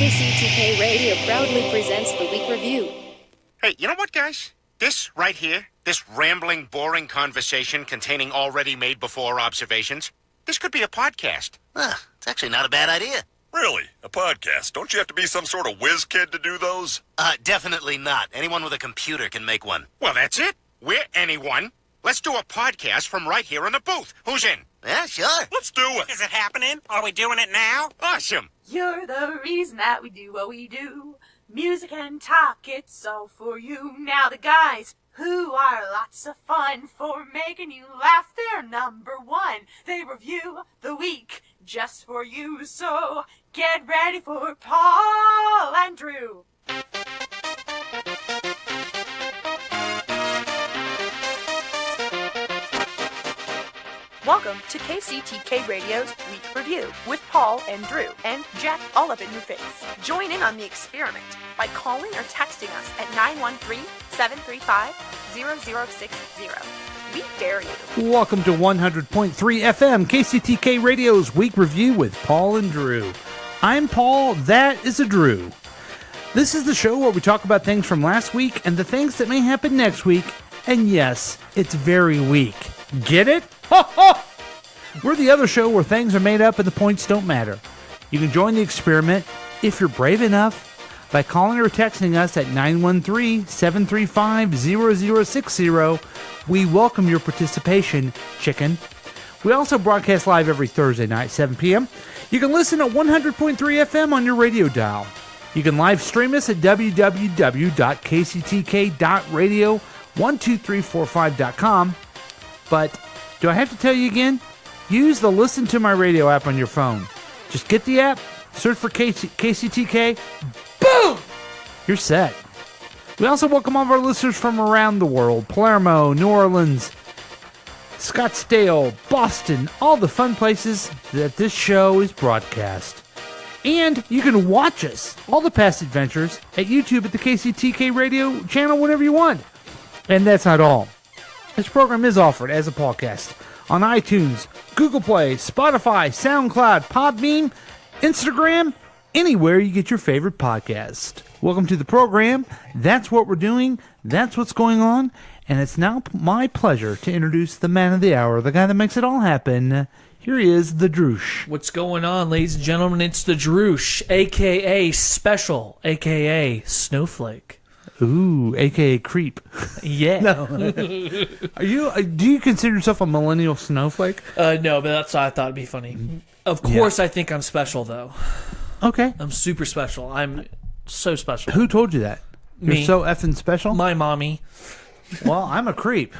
KCTK Radio proudly presents the Week Review. Hey, you know what, guys? This right here, this rambling, boring conversation containing already made before observations, this could be a podcast. It's actually not a bad idea. Really? A podcast? Don't you have to be some sort of whiz kid to do those? Definitely not. Anyone with a computer can make one. Well, that's it. We're anyone. Let's do a podcast from right here in the booth. Who's in? Yeah, sure. Let's do it. Is it happening? Are we doing it now? Awesome. You're the reason that we do what we do. Music and talk, it's all for you. Now the guys who are lots of fun for making you laugh, they're number one. They review the week just for you. So get ready for Paul and Drew. Welcome to KCTK Radio's Week Review with Paul and Drew and Jack all up in your face. Join in on the experiment by calling or texting us at 913-735-0060. We dare you. Welcome to 100.3 FM KCTK Radio's Week Review with Paul and Drew. I'm Paul, that is a Drew. This is the show where we talk about things from last week and the things that may happen next week. And yes, it's very weak. Get it? We're the other show where things are made up and the points don't matter. You can join the experiment, if you're brave enough, by calling or texting us at 913-735-0060. We welcome your participation, chicken. We also broadcast live every Thursday night, 7 p.m. You can listen at 100.3 FM on your radio dial. You can live stream us at www.kctk.radio12345.com. But do I have to tell you again? Use the Listen to My Radio app on your phone. Just get the app, search for KCTK, boom! You're set. We also welcome all of our listeners from around the world. Palermo, New Orleans, Scottsdale, Boston, all the fun places that this show is broadcast. And you can watch us, all the past adventures, at YouTube at the KCTK Radio channel whenever you want. And that's not all. This program is offered as a podcast on iTunes, Google Play, Spotify, SoundCloud, Podbean, Instagram, anywhere you get your favorite podcast. Welcome to the program. That's what we're doing. That's what's going on. And it's now my pleasure to introduce the man of the hour, the guy that makes it all happen. Here he is, the Droosh. What's going on, ladies and gentlemen? It's the Droosh, a.k.a. Special, a.k.a. Snowflake. Ooh, a.k.a. creep. Yeah. No. Do you consider yourself a millennial snowflake? No, but that's why I thought it'd be funny. Of course, I think I'm special, though. Okay. I'm super special. I'm so special. Who told you that? Me. You're so effing special? My mommy. Well, I'm a creep.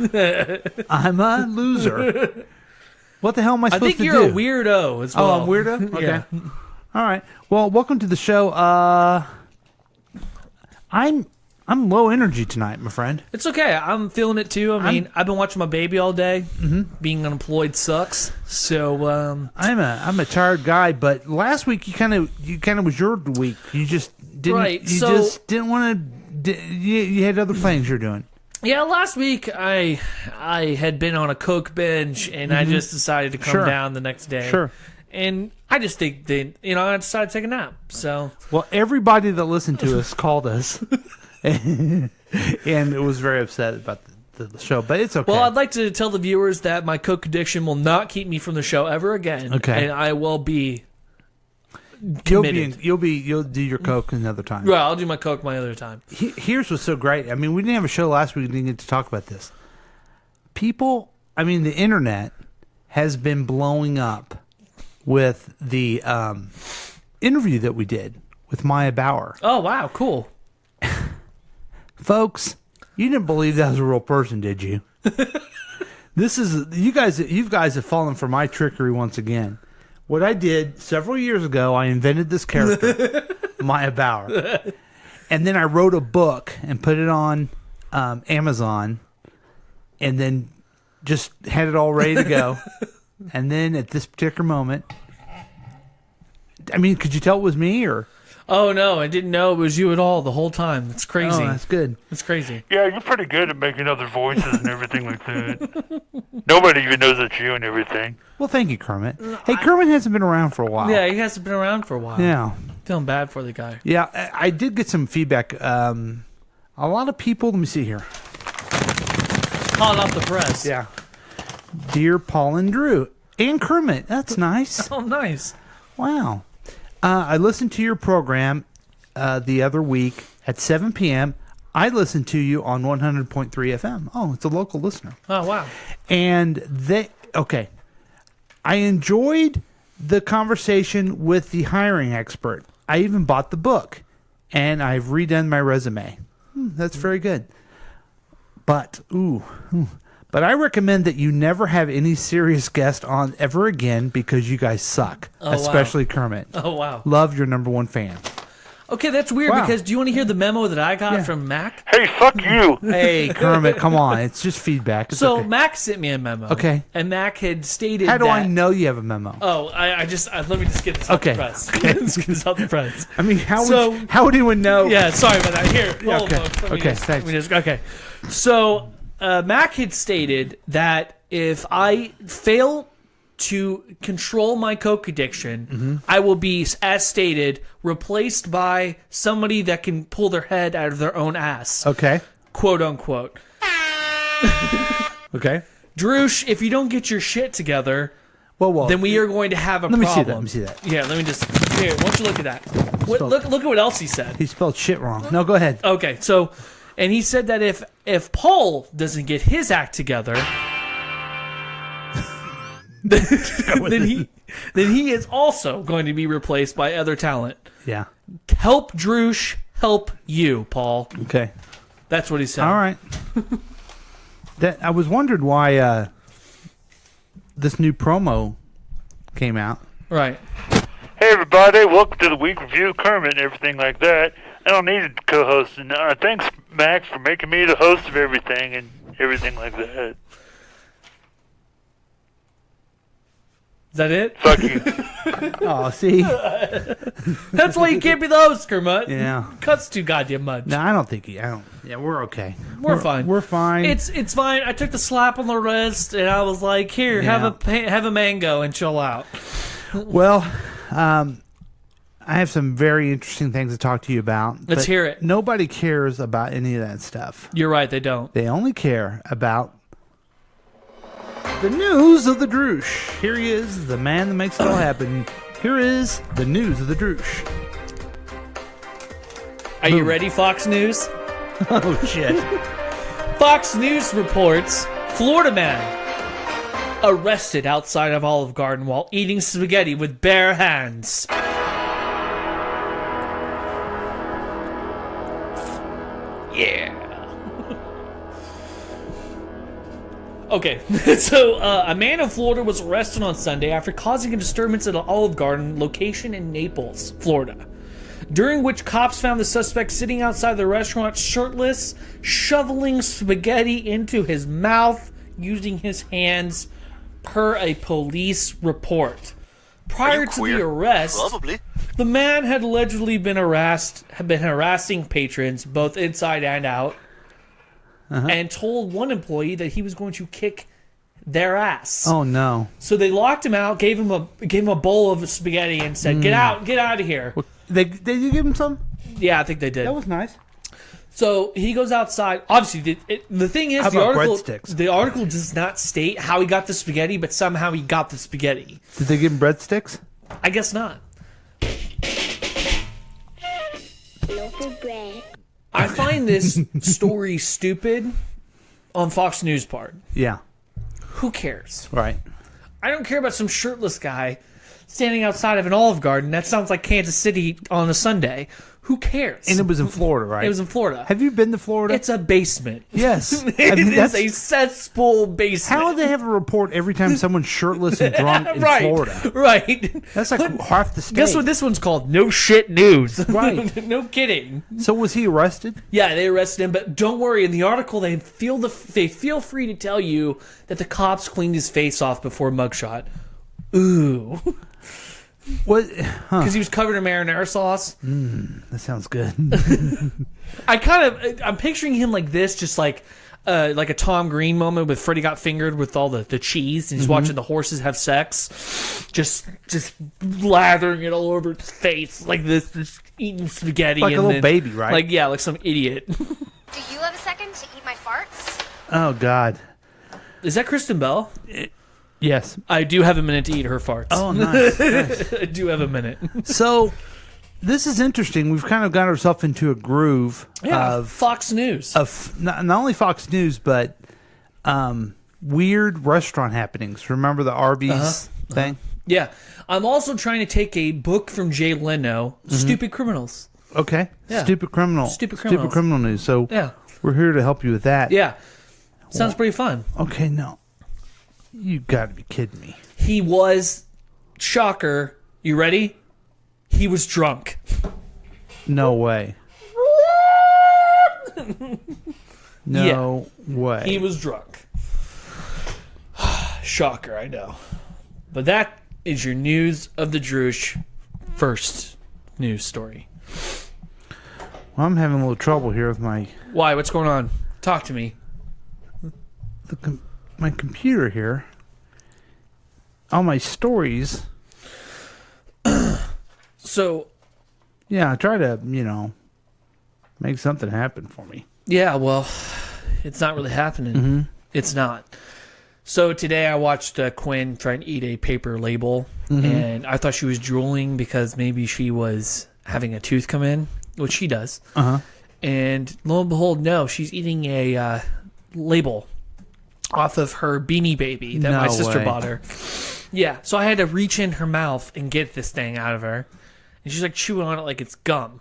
I'm a loser. What the hell am I supposed to do? I think you're a weirdo as well. Oh, I'm a weirdo? Okay. Yeah. All right. Well, welcome to the show. I'm low energy tonight, my friend. It's okay. I'm feeling it too. I mean, I've been watching my baby all day. Mm-hmm. Being unemployed sucks. So I'm a tired guy. But last week you kind of was your week. You just didn't. Right. You just didn't want to. You had other plans you're doing. Yeah, last week I had been on a Coke binge, and I just decided to come down the next day. Sure. And I just think that I decided to take a nap. So well, everybody that listened to us called us. And it was very upset about the show, but it's okay. Well, I'd like to tell the viewers that my Coke addiction will not keep me from the show ever again. Okay, and I will be committed. You'll do your Coke another time. Well, I'll do my Coke my other time. Here's what's so great. I mean, we didn't have a show last week. We didn't get to talk about this. The internet has been blowing up with the interview that we did with Maya Bauer. Oh wow, cool. Folks, you didn't believe that was a real person, did you? You guys have fallen for my trickery once again. What I did several years ago, I invented this character, Maya Bauer. And then I wrote a book and put it on Amazon and then just had it all ready to go. And then at this particular moment, could you tell it was me or... Oh, no, I didn't know it was you at all the whole time. It's crazy. Oh, that's good. It's crazy. Yeah, you're pretty good at making other voices and everything like that. Nobody even knows it's you and everything. Well, thank you, Kermit. Hey, Kermit hasn't been around for a while. Yeah, he hasn't been around for a while. Yeah. Feeling bad for the guy. Yeah, I did get some feedback. A lot of people, let me see here. Hot off the press. Yeah. Dear Paul and Drew. And Kermit. That's nice. Oh, nice. Wow. I listened to your program the other week at 7 p.m. I listened to you on 100.3 FM. Oh, it's a local listener. Oh, wow. And I enjoyed the conversation with the hiring expert. I even bought the book, and I've redone my resume. That's very good. But I recommend that you never have any serious guest on ever again because you guys suck, especially Kermit. Oh, wow. Love, your number one fan. Okay, that's weird because do you want to hear the memo that I got from Mac? Hey, fuck you. Hey, Kermit, come on. It's just feedback. It's okay. Mac sent me a memo. Okay. And Mac had stated How do I know you have a memo? Oh, let me just get this out the press. Okay. Let's get this out the press. I mean, how would anyone know? Yeah, sorry about that. Here. Thanks. So, Mac had stated that if I fail to control my coke addiction, I will be, as stated, replaced by somebody that can pull their head out of their own ass. Okay. Quote unquote. Okay. Droosh, if you don't get your shit together, then we are going to have a problem. Let me see that. Yeah, let me just... Here, why don't you look at that? Look at what else he said. He spelled shit wrong. No, go ahead. Okay, so... And he said that if Paul doesn't get his act together... then he is also going to be replaced by other talent. Yeah. Help Droosh, help you, Paul. Okay. That's what he said. All right. I was wondering why this new promo came out. Right. Hey, everybody. Welcome to the Week Review, Kermit, and everything like that. I don't need a co-host. And thanks, Max, for making me the host of everything and everything like that. Is that it? Fuck you. Oh, see? That's why you can't be the host, Kermit. Yeah. Cuts too goddamn much. No, I don't think Yeah, we're okay. We're fine. We're fine. It's fine. I took the slap on the wrist and I was like, "Here, have a mango and chill out." Well, I have some very interesting things to talk to you about. Let's hear it. Nobody cares about any of that stuff. You're right, they don't. They only care about the news of the Droosh. Here he is, the man that makes it all happen. Here is the news of the Droosh. Are you ready, Fox News? Oh, shit. Fox News reports Florida man arrested outside of Olive Garden while eating spaghetti with bare hands. Yeah. Okay, so a man in Florida was arrested on Sunday after causing a disturbance at an Olive Garden location in Naples, Florida, during which cops found the suspect sitting outside the restaurant shirtless, shoveling spaghetti into his mouth using his hands, per a police report. Prior to the arrest, the man had allegedly been harassing patrons both inside and out. And told one employee that he was going to kick their ass. Oh no! So they locked him out, gave him a bowl of spaghetti, and said, "Get out of here." Well, did you give him some? Yeah, I think they did. That was nice. So he goes outside. Obviously, the thing is, the article does not state how he got the spaghetti, but somehow he got the spaghetti. Did they give him breadsticks? I guess not. Local bread. I find this story stupid on Fox News part. Yeah. Who cares? Right. I don't care about some shirtless guy standing outside of an Olive Garden. That sounds like Kansas City on a Sunday. Who cares? And it was in Florida, right? It was in Florida. Have you been to Florida? It's a basement. Yes. It is a cesspool basement. How do they have a report every time someone's shirtless and drunk in Florida? Right. That's like half the state. Guess what this one's called? No shit news. Right. No kidding. So was he arrested? Yeah, they arrested him, but don't worry. In the article, they feel free to tell you that the cops cleaned his face off before mugshot. Ooh. What? Because he was covered in marinara sauce. That sounds good. I'm picturing him like this, just like like a Tom Green moment with Freddy got fingered with all the cheese, and he's watching the horses have sex, just lathering it all over his face like this, just eating spaghetti, Like a and little baby, right? Like like some idiot. Do you have a second to eat my farts? Oh God. Is that Kristen Bell? Yes. I do have a minute to eat her farts. Oh, nice. Nice. I do have a minute. So, this is interesting. We've kind of got ourselves into a groove of Fox News. Of not only Fox News, but weird restaurant happenings. Remember the Arby's thing? Yeah. I'm also trying to take a book from Jay Leno, Stupid Criminals. Okay. Yeah. Stupid criminal news. So, Yeah. we're here to help you with that. Yeah. Sounds pretty fun. Okay, no. You got to be kidding me. He was, shocker, you ready? He was drunk. No way. No way. He was drunk. Shocker, I know. But that is your news of the Droosh first news story. Well, I'm having a little trouble here with my... Why? What's going on? Talk to me. My computer here. All my stories. So... Yeah, I try to, make something happen for me. Yeah, well, it's not really happening. It's not. So today I watched Quinn try and eat a paper label, and I thought she was drooling because maybe she was having a tooth come in, which she does. And lo and behold, no, she's eating a label off of her Beanie Baby that my sister bought her. Yeah, so I had to reach in her mouth and get this thing out of her. And she's like chewing on it like it's gum.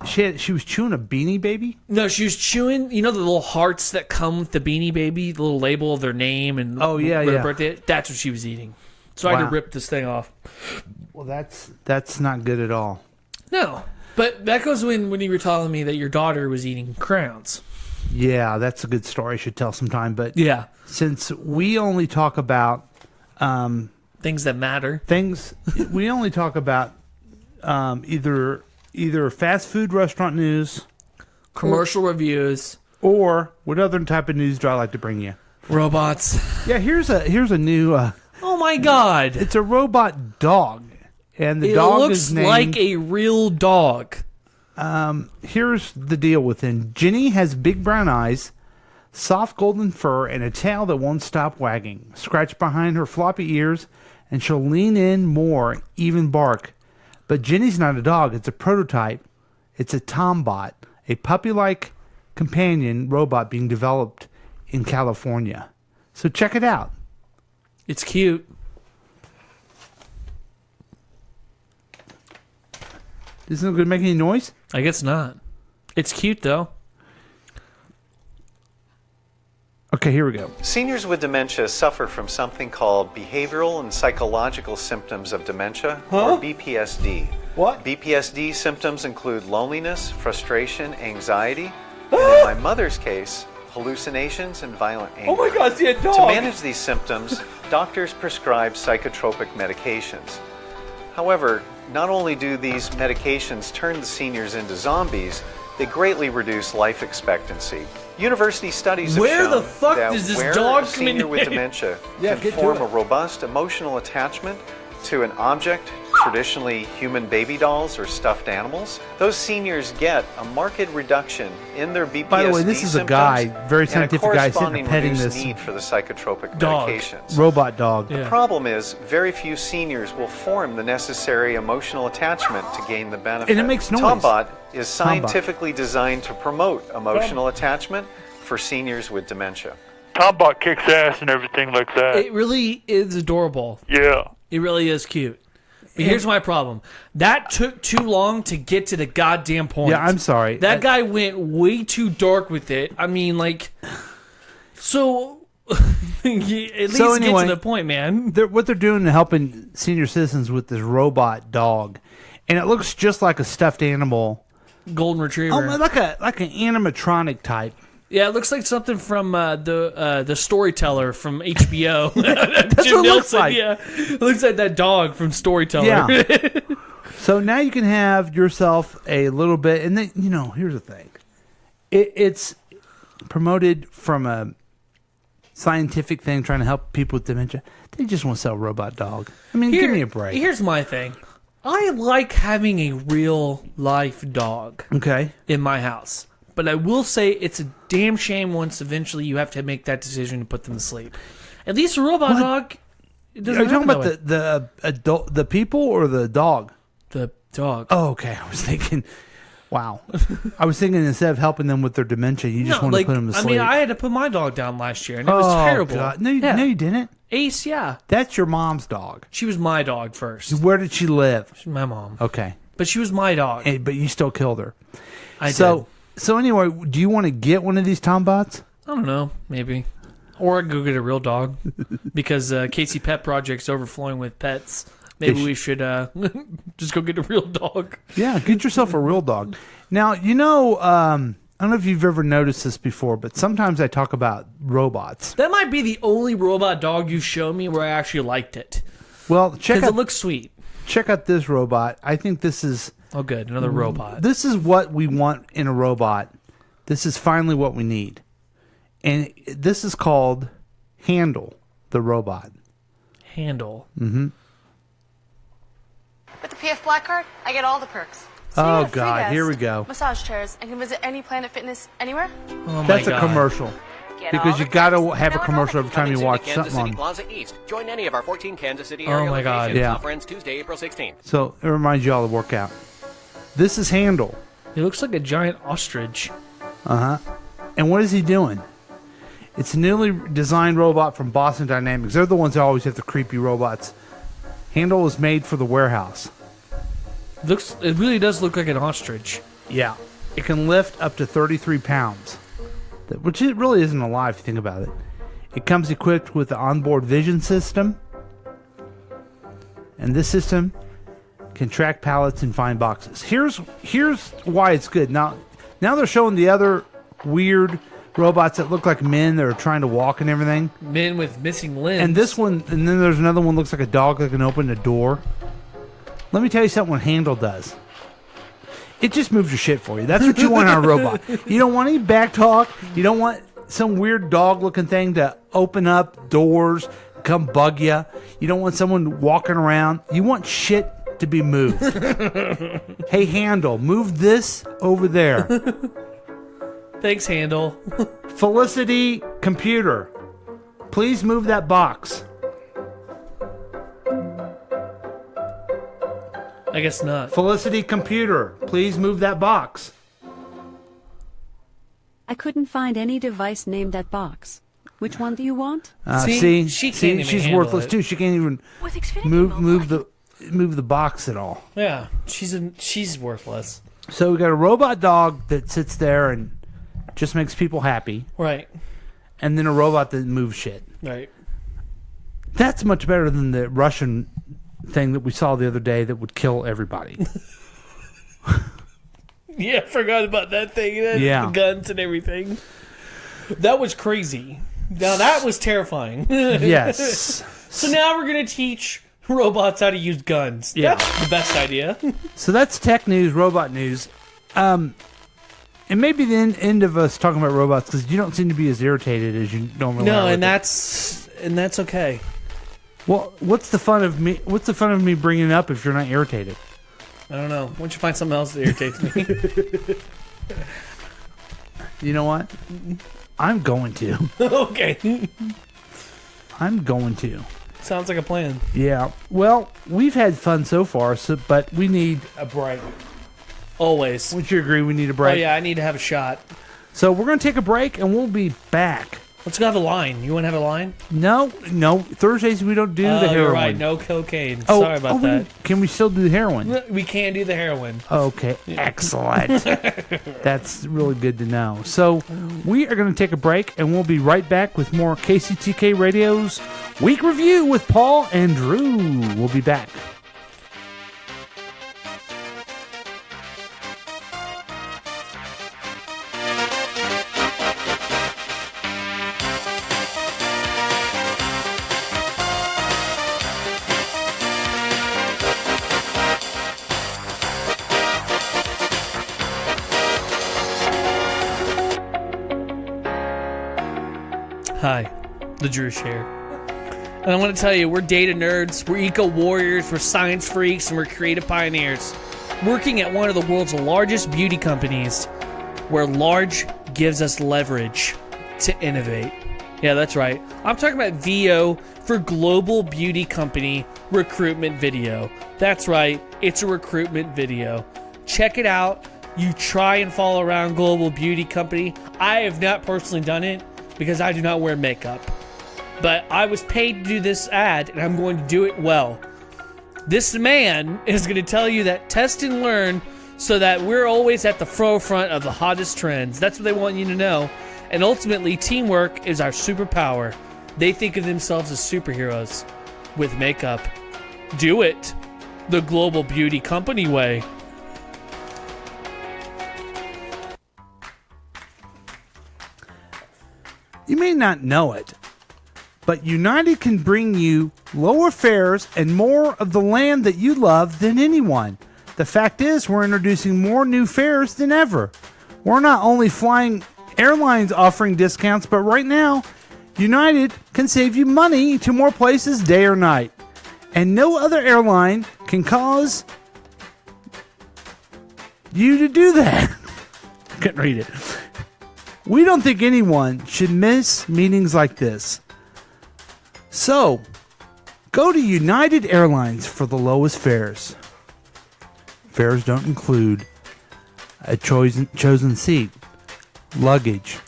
She was chewing a Beanie Baby? No, she was chewing, the little hearts that come with the Beanie Baby, the little label of their name and their birthday. That's what she was eating. So I had to rip this thing off. Well, that's not good at all. No, but that goes when you were telling me that your daughter was eating crowns. Yeah, that's a good story. I should tell sometime. But yeah, since we only talk about things that matter, we only talk about either fast food restaurant news, commercial reviews, or what other type of news do I like to bring you? Robots. Yeah, here's a new. Oh my God! It's a robot dog, and the dog is named. It looks like a real dog. Here's the deal with him. Ginny has big brown eyes, soft golden fur, and a tail that won't stop wagging. Scratch behind her floppy ears, and she'll lean in more, even bark. But Ginny's not a dog. It's a prototype. It's a Tombot, a puppy-like companion robot being developed in California. So check it out. It's cute. Isn't it going to make any noise? I guess not. It's cute, though. Okay, here we go. Seniors with dementia suffer from something called behavioral and psychological symptoms of dementia, or BPSD. What? BPSD symptoms include loneliness, frustration, anxiety, and in my mother's case, hallucinations and violent anger. Oh my God, see a dog! To manage these symptoms, doctors prescribe psychotropic medications. However, not only do these medications turn the seniors into zombies, they greatly reduce life expectancy. University studies have Where shown the fuck that does this where dog a come senior in with here? dementia Yeah, can get to form it. a robust emotional attachment to an object, traditionally human baby dolls or stuffed animals, those seniors get a marked reduction in their BPSD By the way, this is a guy, very and a scientific guy, sitting corresponding and petting reduced this need for the psychotropic dog. medications. robot dog. Yeah. The problem is, very few seniors will form the necessary emotional attachment to gain the benefit. And it makes noise. Tombot is scientifically designed to promote emotional attachment for seniors with dementia. Tombot kicks ass and everything like that. It really is adorable. Yeah. It really is cute. But here's my problem. That took too long to get to the goddamn point. Yeah, I'm sorry. That guy went way too dark with it. I mean, like, so at least get to the point, man. What they're doing to helping senior citizens with this robot dog, and it looks just like a stuffed animal, Golden Retriever. oh, like an animatronic type. Yeah, it looks like something from the Storyteller from HBO. That's Jim what it looks Nelson, like. yeah. It looks like that dog from Storyteller. Yeah. So now you can have yourself a little bit, and then here's the thing. It's promoted from a scientific thing trying to help people with dementia. They just want to sell a robot dog. I mean, give me a break. Here's my thing. I like having a real life dog in my house. But I will say it's a damn shame once eventually you have to make that decision to put them to sleep. At least a robot dog... Are you talking about the people or the dog? The dog. Oh, okay. I was thinking... Wow. I was thinking instead of helping them with their dementia, you just want to put them to sleep. I mean, I had to put my dog down last year, and it was terrible. God. No, you didn't. Ace, yeah. That's your mom's dog. She was my dog first. Where did she live? She's my mom. Okay. But she was my dog. But you still killed her. I did. So anyway, do you want to get one of these Tombots? I don't know. Maybe. Or I'd go get a real dog. Because Casey Pet Project's overflowing with pets. Maybe we should just go get a real dog. Yeah, get yourself a real dog. Now, I don't know if you've ever noticed this before, but sometimes I talk about robots. That might be the only robot dog you show me where I actually liked it. Well, check out... Because it looks sweet. Check out this robot. I think this is... Oh, good. Another robot. This is what we want in a robot. This is finally what we need. And this is called Handle, the robot. Handle. Mm-hmm. With the PF Black Card, I get all the perks. So oh, God, here we go. Massage chairs. I can visit any Planet Fitness anywhere. Oh my That's God. a commercial. Because you got to have a commercial every time you watch something on. Plaza East. Join any of our 14 Kansas City area area my God. locations. Yeah. Conference Tuesday, April 16th. So it reminds you all to work out. This is Handle. He looks like a giant ostrich. Uh-huh. And what is he doing? It's a newly designed robot from Boston Dynamics. They're the ones that always have the creepy robots. Handle was made for the warehouse. It really does look like an ostrich. Yeah. It can lift up to 33 pounds, which it really isn't a lot if you think about it. It comes equipped with the onboard vision system. And this system can track pallets and find boxes. Here's why it's good. Now they're showing the other weird robots that look like men that are trying to walk and everything. Men with missing limbs. And this one, and then there's another one that looks like a dog that can open a door. Let me tell you something what Handle does. It just moves your shit for you. That's what you want in a robot. You don't want any back talk. You don't want some weird dog-looking thing to open up doors, come bug you. You don't want someone walking around. You want shit to be moved. Hey, Handle, move this over there. Thanks, Handle. Felicity, computer, please move that box. I guess not. Felicity, computer, please move that box. I couldn't find any device named that box. Which one do you want? See, she can't even she's handle worthless it. too. She can't even move the box at all. Yeah, she's worthless. So we got a robot dog that sits there and just makes people happy. Right. And then a robot that moves shit. Right. That's much better than the Russian thing that we saw the other day that would kill everybody. Yeah, I forgot about that thing. Yeah. The guns and everything. That was crazy. Now that was terrifying. Yes. So now we're going to teach robots how to use guns. Yeah. That's the best idea. So that's tech news, robot news. And maybe the end of us talking about robots because you don't seem to be as irritated as you normally are. No, with and it. that's okay. Well, what's the fun of me? What's the fun of me bringing it up if you're not irritated? I don't know. Why don't you find something else that irritates me? You know what? I'm going to. Okay. I'm going to. Sounds like a plan. Yeah. Well, we've had fun so far, but we need a break. Always. Would you agree we need a break? Oh, yeah, I need to have a shot. So we're going to take a break, and we'll be back. Let's go have a line. You want to have a line? No. Thursdays we don't do the heroin. You're right. No cocaine. Sorry about that. Can we still do the heroin? We can do the heroin. Okay. Excellent. That's really good to know. So we are going to take a break, and we'll be right back with more KCTK Radio's Week Review with Paul and Drew. We'll be back. Hi, the Drush here. And I want to tell you, we're data nerds, we're eco warriors, we're science freaks, and we're creative pioneers. Working at one of the world's largest beauty companies, where large gives us leverage to innovate. Yeah, that's right. I'm talking about VO for Global Beauty Company Recruitment Video. That's right, it's a recruitment video. Check it out. You try and follow around Global Beauty Company. I have not personally done it because I do not wear makeup. But I was paid to do this ad, and I'm going to do it well. This man is going to tell you that test and learn so that we're always at the forefront of the hottest trends. That's what they want you to know. And ultimately, teamwork is our superpower. They think of themselves as superheroes with makeup. Do it the Global Beauty Company way. You may not know it, but United can bring you lower fares and more of the land that you love than anyone. The fact is, we're introducing more new fares than ever. We're not only flying airlines offering discounts, but right now, United can save you money to more places day or night. And no other airline can cause you to do that. Couldn't read it. We don't think anyone should miss meetings like this. So, go to United Airlines for the lowest fares. Fares don't include a chosen seat, luggage,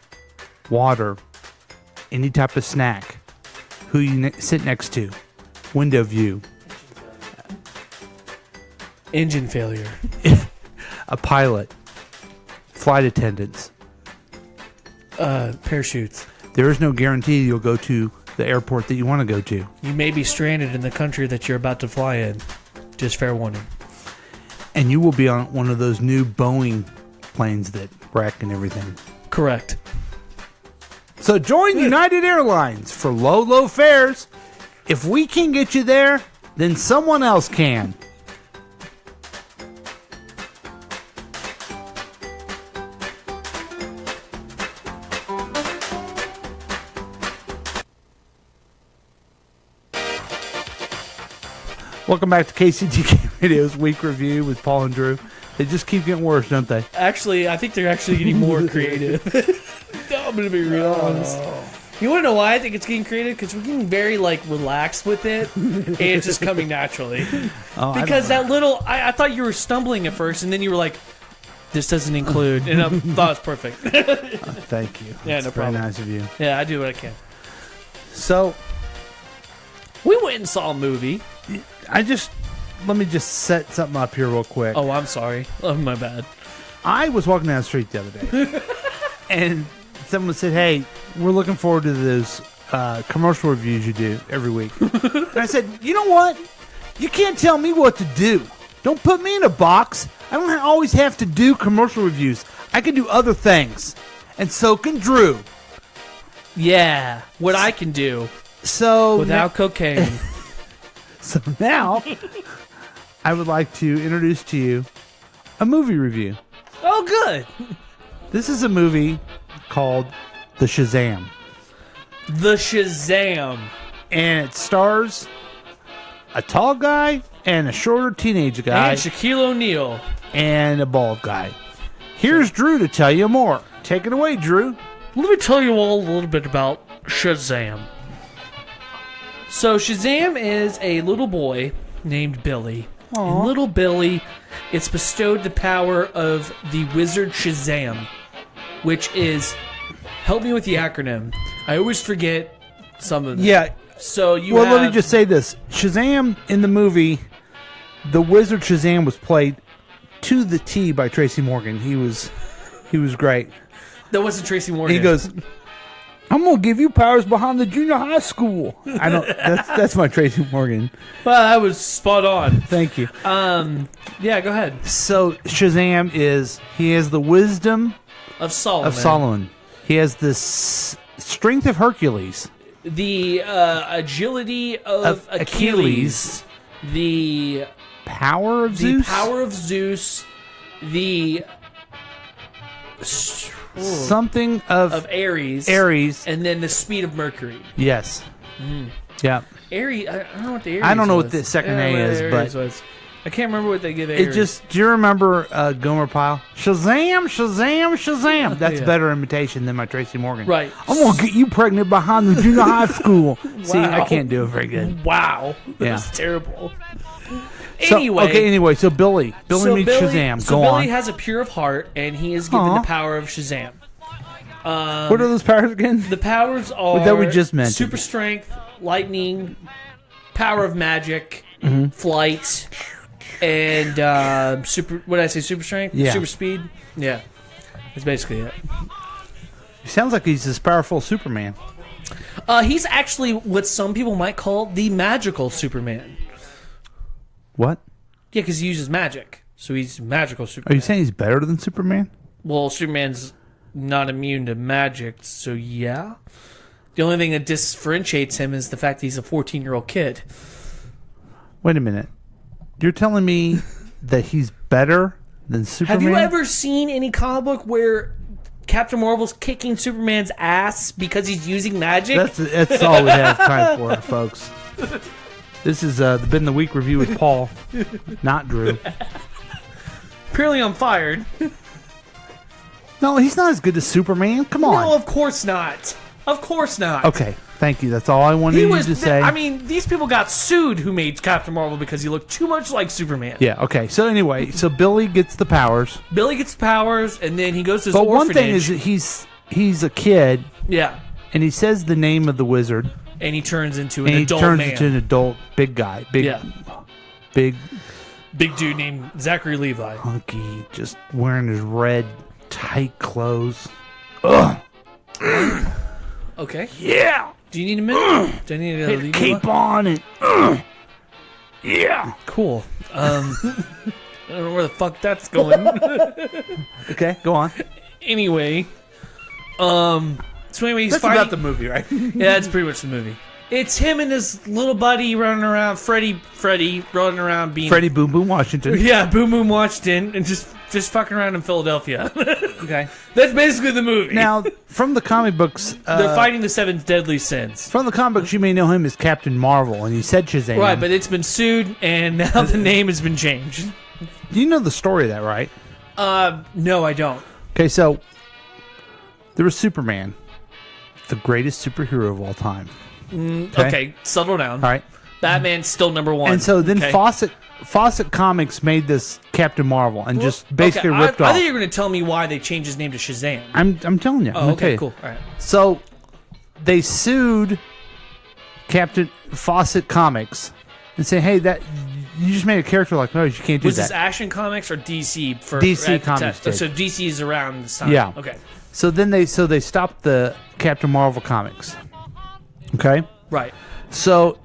water, any type of snack, who you sit next to, window view, engine failure, a pilot, flight attendants, parachutes. There is no guarantee you'll go to the airport that you want to go to. You may be stranded in the country that you're about to fly in. Just fair warning. And you will be on one of those new Boeing planes that wreck and everything. Correct. So join United Airlines for low fares. If we can get you there, then someone else can. Welcome back to KCTK Radio's Week Review with Paul and Drew. They just keep getting worse, don't they? Actually, I think they're actually getting more creative. No, I'm going to be real honest. You want to know why I think it's getting creative? Because we're getting very, relaxed with it, and it's just coming naturally. Because that little... I thought you were stumbling at first, and then you were like, this doesn't include... And I thought it was perfect. Thank you. Yeah, That's no problem. Very nice of you. Yeah, I do what I can. So... we went and saw a movie. Let me just set something up here real quick. Oh, I'm sorry. Oh, my bad. I was walking down the street the other day, and someone said, "Hey, we're looking forward to those commercial reviews you do every week." And I said, "You know what? You can't tell me what to do. Don't put me in a box. I don't always have to do commercial reviews. I can do other things, and so can Drew." Yeah, what I can do. So without cocaine. So now, I would like to introduce to you a movie review. Oh, good. This is a movie called The Shazam. The Shazam. And it stars a tall guy and a shorter teenage guy. And Shaquille O'Neal. And a bald guy. Here's Drew to tell you more. Take it away, Drew. Let me tell you all a little bit about Shazam. So Shazam is a little boy named Billy. Aww. And little Billy is bestowed the power of the wizard Shazam, which is, help me with the acronym. I always forget some of them. Yeah. So let me just say this. Shazam in the movie, the wizard Shazam was played to the T by Tracy Morgan. He was great. That wasn't Tracy Morgan. He goes, "I'm gonna give you powers behind the junior high school." I don't. That's my Tracy Morgan. Well, that was spot on. Thank you. Yeah, go ahead. So Shazam he has the wisdom of Solomon. He has the strength of Hercules, the agility of Achilles, the power of Zeus, the something of Aries. Aries. And then the speed of Mercury. Yes. Yeah. Aries. I don't know what the Aries I don't know was. what the second A what is, Aries but was. I can't remember what they give Aries. it just. Do you remember Gomer Pyle? Shazam! Shazam! Shazam! That's Yeah. better imitation than my Tracy Morgan. Right. I'm gonna get you pregnant behind the junior high school. See, I can't do it very good. Wow. Yeah. That's terrible. So, Anyway. So Billy meets Shazam. So Go Billy on. has a pure of heart, and he is given Aw. the power of Shazam. What are those powers again? The powers are that we just mentioned. super strength, lightning, power of magic, Mm-hmm. flight, and super. What did I say? Super strength, Yeah. super speed. Yeah, that's basically it. He sounds like he's this powerful Superman. He's actually what some people might call the magical Superman. What? Yeah, because he uses magic, so he's magical Are Superman. you saying he's better than Superman? Well, Superman's not immune to magic, so yeah. The only thing that differentiates him is the fact that he's a 14-year-old kid. Wait a minute. You're telling me that he's better than Superman? Have you ever seen any comic book where Captain Marvel's kicking Superman's ass because he's using magic? That's all we have time for, folks. This has been the week review with Paul, not Drew. Purely on fired. No, he's not as good as Superman. Come on. No, of course not. Of course not. Okay, thank you. That's all I wanted you to say. I mean, these people got sued who made Captain Marvel because he looked too much like Superman. Yeah, okay. So anyway, Billy gets the powers. Billy gets powers, and then he goes to his But orphanage. one thing is that he's a kid. Yeah. And he says the name of the wizard. And he turns into And an he adult turns man. into an adult big guy. Big dude named Zachary Levi. Hunky, just wearing his red tight clothes. Ugh. Okay. Yeah. Do you need a minute? Do I need to Hit leave cape you? on and yeah. Cool. I don't know where the fuck that's going. Okay, go on. Anyway, so anyway, he's That's fighting. about the movie, right? Yeah, that's pretty much the movie. It's him and his little buddy running around, Freddy running around being Freddie Boom Boom Washington. Yeah, Boom Boom Washington, and just fucking around in Philadelphia. Okay. That's basically the movie. Now, from the comic books, they're fighting the 7 deadly sins. From the comic books, you may know him as Captain Marvel, and he said Shazam. Right, but it's been sued, and now the name has been changed. Do you know the story of that, right? No, I don't. Okay, so there was Superman, the greatest superhero of all time. Okay, settle down. All right. Batman's still number one. And so then okay? Fawcett Comics made this Captain Marvel and just basically okay, ripped I off. thought you were going to tell me why they changed his name to Shazam. I'm telling you. I'm Oh, gonna okay, tell you. cool. All right. So they sued Captain Fawcett Comics and say, "Hey, that you just made a character like those. You can't do Was that." this Action Comics or DC? For DC at the Comics time? did. So DC is around this time. Yeah. Okay. So then they stopped the Captain Marvel comics. Okay. Right. So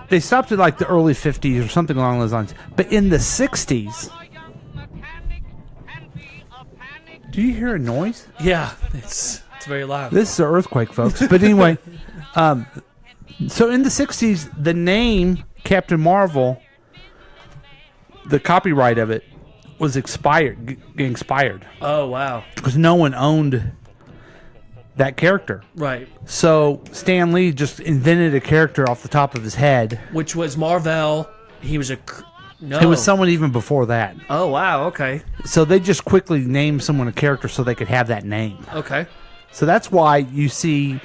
they stopped at like the early 50s or something along those lines. But in the 60s, do you hear a noise? Yeah, it's very loud. This is an earthquake, folks. But anyway, so in the 60s, the name Captain Marvel, the copyright of it was expired. Oh wow. Because no one owned that character. Right. So Stan Lee just invented a character off the top of his head. Which was Marvel. He was no. It was someone even before that. Oh wow. Okay. So they just quickly named someone a character so they could have that name. Okay. So that's why you see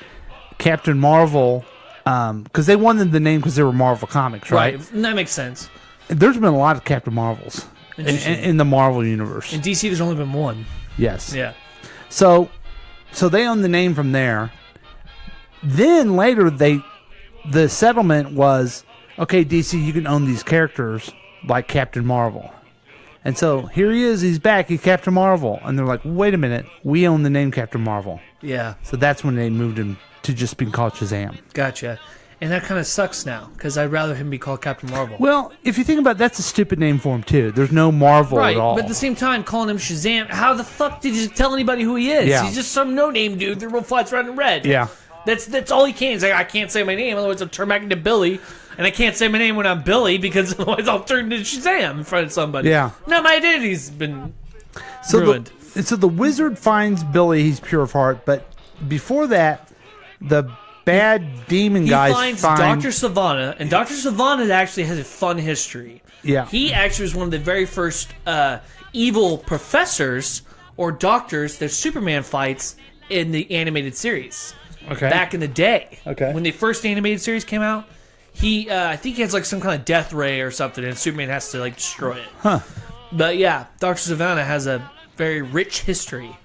Captain Marvel, because they wanted the name because they were Marvel Comics, right? That makes sense. There's been a lot of Captain Marvels in the Marvel universe. In DC, there's only been one. Yes. Yeah. So they own the name from there. Then later, the settlement was, okay, DC, you can own these characters like Captain Marvel. And so here he is, he's back, he's Captain Marvel. And they're like, wait a minute, we own the name Captain Marvel. Yeah. So that's when they moved him to just being called Shazam. Gotcha. And that kind of sucks now, because I'd rather him be called Captain Marvel. Well, if you think about it, that's a stupid name for him, too. There's no Marvel Right, at all. but at the same time, calling him Shazam, how the fuck did you tell anybody who he is? Yeah. He's just some no-name dude that flies around in red. Yeah. That's all he can. He's like, I can't say my name, otherwise I'll turn back into Billy. And I can't say my name when I'm Billy, because otherwise I'll turn into Shazam in front of somebody. Yeah. No, my identity's been So ruined. And so the wizard finds Billy. He's pure of heart, but before that, the bad demon guys finds find Dr. Savannah, and Dr. Savannah actually has a fun history. Yeah. He actually was one of the very first evil professors or doctors that Superman fights in the animated series. Okay. Back in the day. Okay. When the first animated series came out, he I think he has like some kind of death ray or something, and Superman has to like destroy it. Huh. But yeah, Dr. Savannah has a very rich history.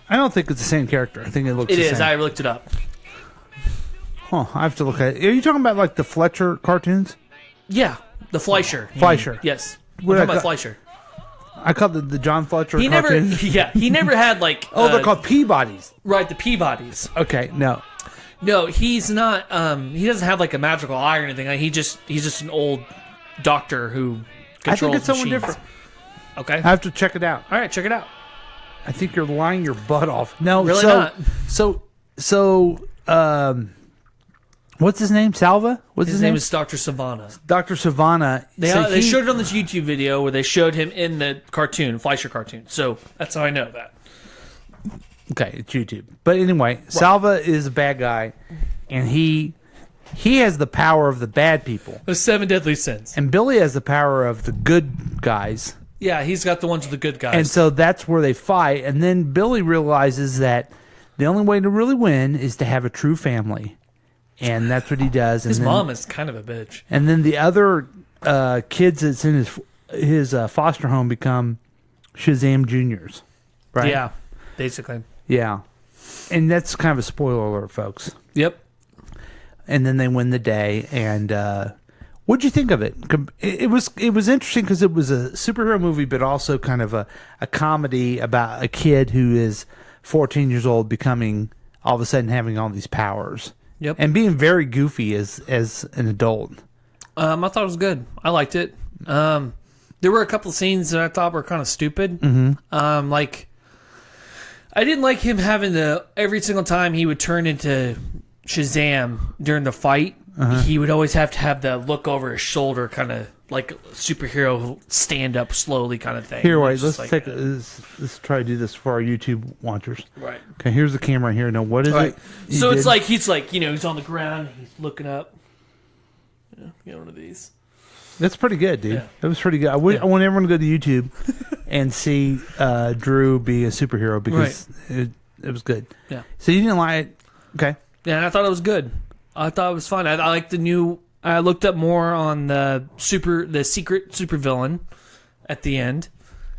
I don't think it's the same character. I think it looks It the is. same. I looked it up. Huh, I have to look at it. Are you talking about like the Fletcher cartoons? Yeah, the Fleischer. Fleischer. Yes. What I'm I talking about ca- Fleischer. I called the John Fletcher He never, cartoons. he never had like. Oh, they're called Peabodys. Right, the Peabodys. Okay, no. No, he's not. He doesn't have like a magical eye or anything. He's just an old doctor who I think controls it's someone machines. different. Okay, I have to check it out. All right, check it out. I think you're lying your butt off. No, Really so, not. So, what's his name? Salva? What's His name is Dr. Savannah. Dr. Savannah. They showed it on this YouTube video where they showed him in the cartoon, Fleischer cartoon. So that's how I know that. Okay, it's YouTube. But anyway, Salva is a bad guy, and he has the power of the bad people. The 7 deadly sins. And Billy has the power of the good guys. Yeah, he's got the ones with the good guys. And so that's where they fight. And then Billy realizes that the only way to really win is to have a true family. And that's what he does. And his then, mom is kind of a bitch. And then the other kids that's in his foster home become Shazam Juniors. Right? Yeah, basically. Yeah. And that's kind of a spoiler alert, folks. Yep. And then they win the day. And what'd you think of it? It was interesting because it was a superhero movie, but also kind of a comedy about a kid who is 14 years old becoming, all of a sudden, having all these powers. Yep. And being very goofy as an adult. I thought it was good. I liked it. There were a couple of scenes that I thought were kind of stupid. Mm-hmm. Like, I didn't like him having every single time he would turn into Shazam during the fight, he would always have to have the look over his shoulder, kind of like superhero stand up slowly kind of thing. Here, wait, It's let's just like, let's try to do this for our YouTube watchers. Right. Okay, here's the camera here. Now, what is Right. it? So You it's did? like he's on the ground, he's looking up. Yeah, get one of these. That's pretty good, dude. Yeah. That was pretty good. I want everyone to go to YouTube and see Drew be a superhero because it was good. Yeah. So you didn't like it? Okay. Yeah, and I thought it was good. I thought it was fun. I like the new. I looked up more on the secret supervillain at the end.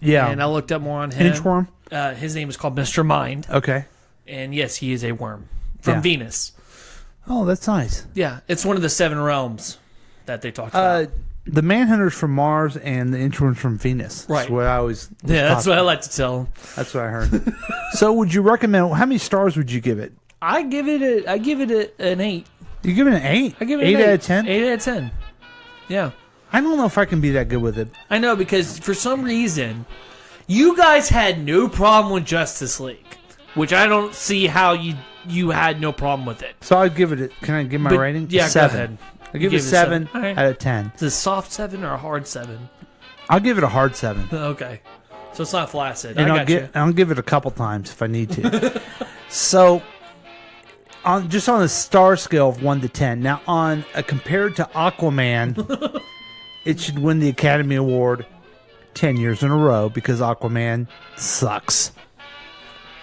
Yeah. And I looked up more on him. Inchworm? His name is called Mr. Mind. Okay. And yes, he is a worm from Yeah. Venus. Oh, that's nice. Yeah, it's one of the 7 realms that they talked about. The Manhunter's from Mars and the Inchworm's from Venus. Right. That's what I always. Yeah, that's what I like to tell them. That's what I heard. So, would you recommend? How many stars would you give it? I give it an 8. You give it an 8? I give it 8 an 8 out of 10. 8 out of 10. Yeah. I don't know if I can be that good with it. I know, because for some reason, you guys had no problem with Justice League, which I don't see how you had no problem with it. So I'd give it. Can I give my But- rating? yeah, go 7. ahead. I give You it gave it a 7 7. All right. out of 10. Is it a soft 7 or a hard 7? I'll give it a hard 7. Okay. So it's not flaccid. And I got you. I'll give it a couple times if I need to. So, on a star scale of 1 to 10. Now, compared to Aquaman, it should win the Academy Award 10 years in a row because Aquaman sucks.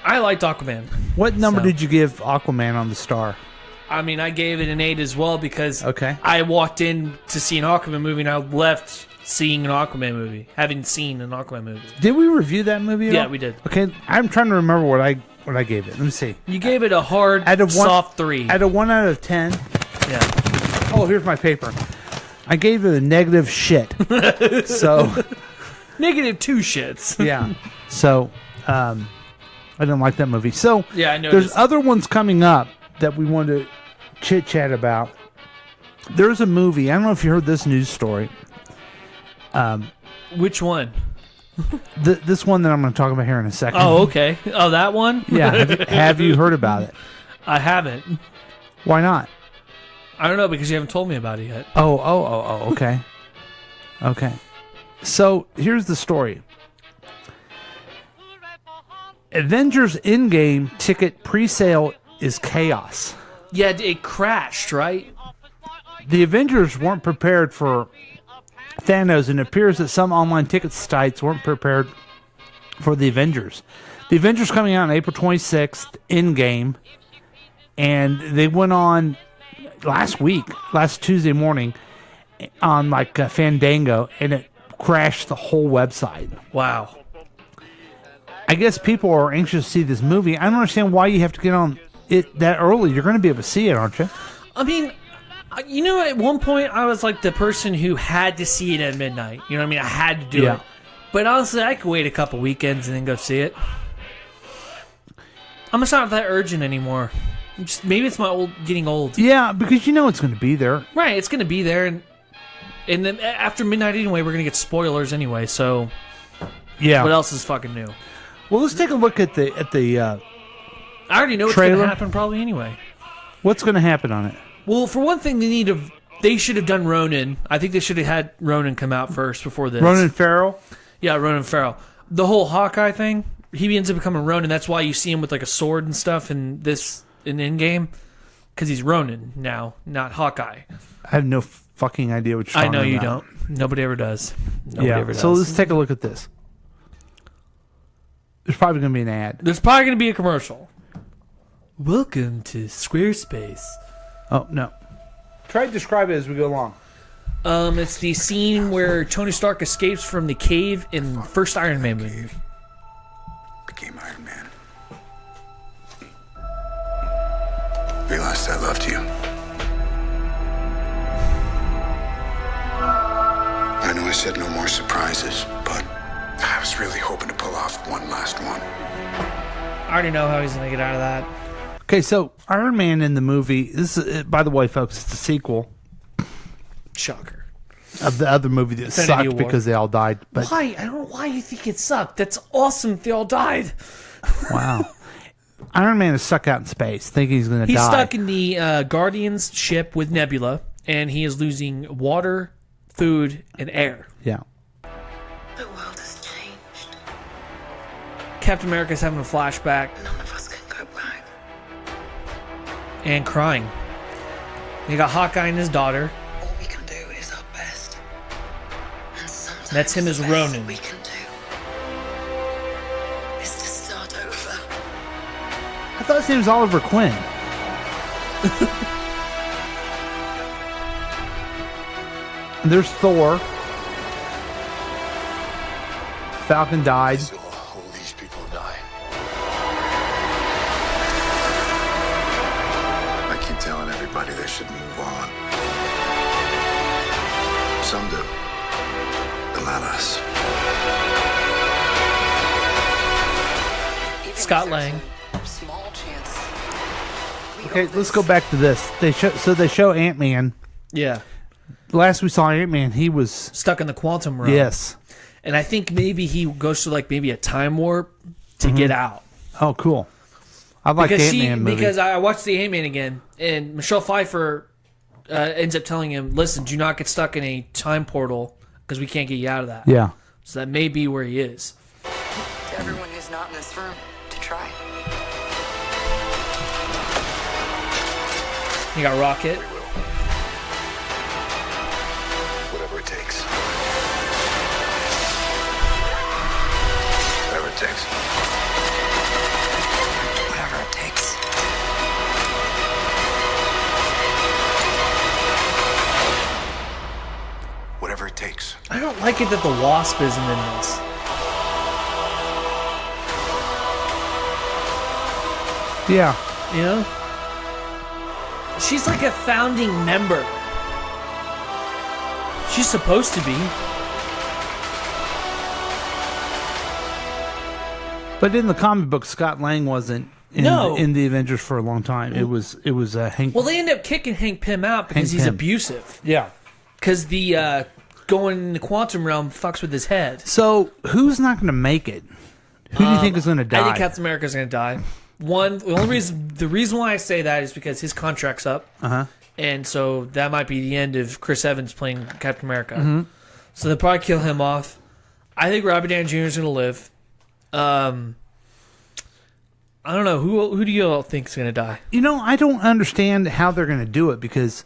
I liked Aquaman. What number So- did you give Aquaman on the star? I mean, I gave it an 8 as well because Okay. I walked in to see an Aquaman movie and I left seeing an Aquaman movie, having seen an Aquaman movie. Did we review that movie at Yeah, all? we did. Okay, I'm trying to remember what I gave it. Let me see. You gave it a hard, soft 3. Out of 1 out of 10. Yeah. Oh, here's my paper. I gave it a negative shit. So negative 2 shits. yeah. So I didn't like that movie. So Yeah, I noticed. there's other ones coming up that we want to chit chat about. There's a movie. I don't know if you heard this news story. Which one? This one that I'm going to talk about here in a second. Oh, okay. Oh, that one? Yeah. Have you heard about it? I haven't. Why not? I don't know because you haven't told me about it yet. Oh. Okay. Okay. So here's the story. Avengers Endgame ticket pre-sale is chaos. Yeah, it crashed, right? The Avengers weren't prepared for Thanos, and it appears that some online ticket sites weren't prepared for the Avengers. The Avengers coming out on April 26th, Endgame, and they went on last Tuesday morning, on like Fandango, and it crashed the whole website. Wow. I guess people are anxious to see this movie. I don't understand why you have to get on it that early. You're going to be able to see it, aren't you? I mean, at one point I was like the person who had to see it at midnight. You know what I mean? I had to do it. But honestly, I could wait a couple weekends and then go see it. I'm just not that urgent anymore. Maybe it's my getting old. Yeah, because you know it's going to be there. Right, it's going to be there, and then after midnight anyway, we're going to get spoilers anyway. So, yeah, what else is fucking new? Well, let's take a look at the I already know what's going to happen probably anyway. What's going to happen on it? Well, for one thing, they should have done Ronan. I think they should have had Ronan come out first before this. Ronan Farrell? Yeah, Ronan Farrell. The whole Hawkeye thing, he ends up becoming Ronan. That's why you see him with like a sword and stuff in Endgame. Because he's Ronan now, not Hawkeye. I have no fucking idea what you're talking about. I know you don't. Nobody ever does. Nobody ever does. So let's take a look at this. There's probably going to be an ad. There's probably going to be a commercial. Welcome to Squarespace. Oh, no. Try to describe it as we go along. It's the scene where Tony Stark escapes from the cave in the first Iron Man movie. Became Iron Man. Realized I loved you. I know I said no more surprises, but I was really hoping to pull off one last one. I already know how he's going to get out of that. Okay, so Iron Man in the movie, this is, by the way, folks, it's a sequel. Shocker. Of the other movie that Infinity sucked War. because they all died. But Why? I don't know why you think it sucked. That's awesome if they all died. Wow. Iron Man is stuck out in space, thinking he's going to die. He's stuck in the Guardians ship with Nebula, and he is losing water, food, and air. Yeah. The world has changed. Captain America's having a flashback. None of us can go back. And crying. You got Hawkeye and his daughter. All we can do is our best. And sometimes That's him as the best Ronan. we can do is to start over. I thought his name was Oliver Quinn. And there's Thor. Falcon died. All these people die. I keep telling everybody they should move on. Some do, but not us. Scott Lang. Small chance. Okay, let's go back to this. They show Ant-Man. Yeah. Last we saw Ant-Man, he was stuck in the quantum realm. Yes. And I think maybe he goes to like maybe a time warp to get out. Oh, cool. I like the Ant-Man movie. Because I watched the Ant-Man again, and Michelle Pfeiffer ends up telling him, listen, do not get stuck in a time portal because we can't get you out of that. Yeah. So that may be where he is. To everyone who's not in this room, to try. You got Rocket. Whatever it takes. Whatever it takes. Whatever it takes. Whatever it takes. I don't like it that the Wasp isn't in this. Yeah. You know? She's like a founding member. She's supposed to be. But in the comic book, Scott Lang wasn't in the Avengers for a long time. It was Hank. Well, they end up kicking Hank Pym out because Hank he's Pym. abusive. Yeah. Because the going in the quantum realm fucks with his head. So who's not going to make it? Who do you think is going to die? I think Captain America's going to die. The reason why I say that is because his contract's up. Uh-huh. And so that might be the end of Chris Evans playing Captain America. Mhm. So they'll probably kill him off. I think Robert Downey Jr. is going to live. I don't know. Who do you all think is going to die? You know, I don't understand how they're going to do it because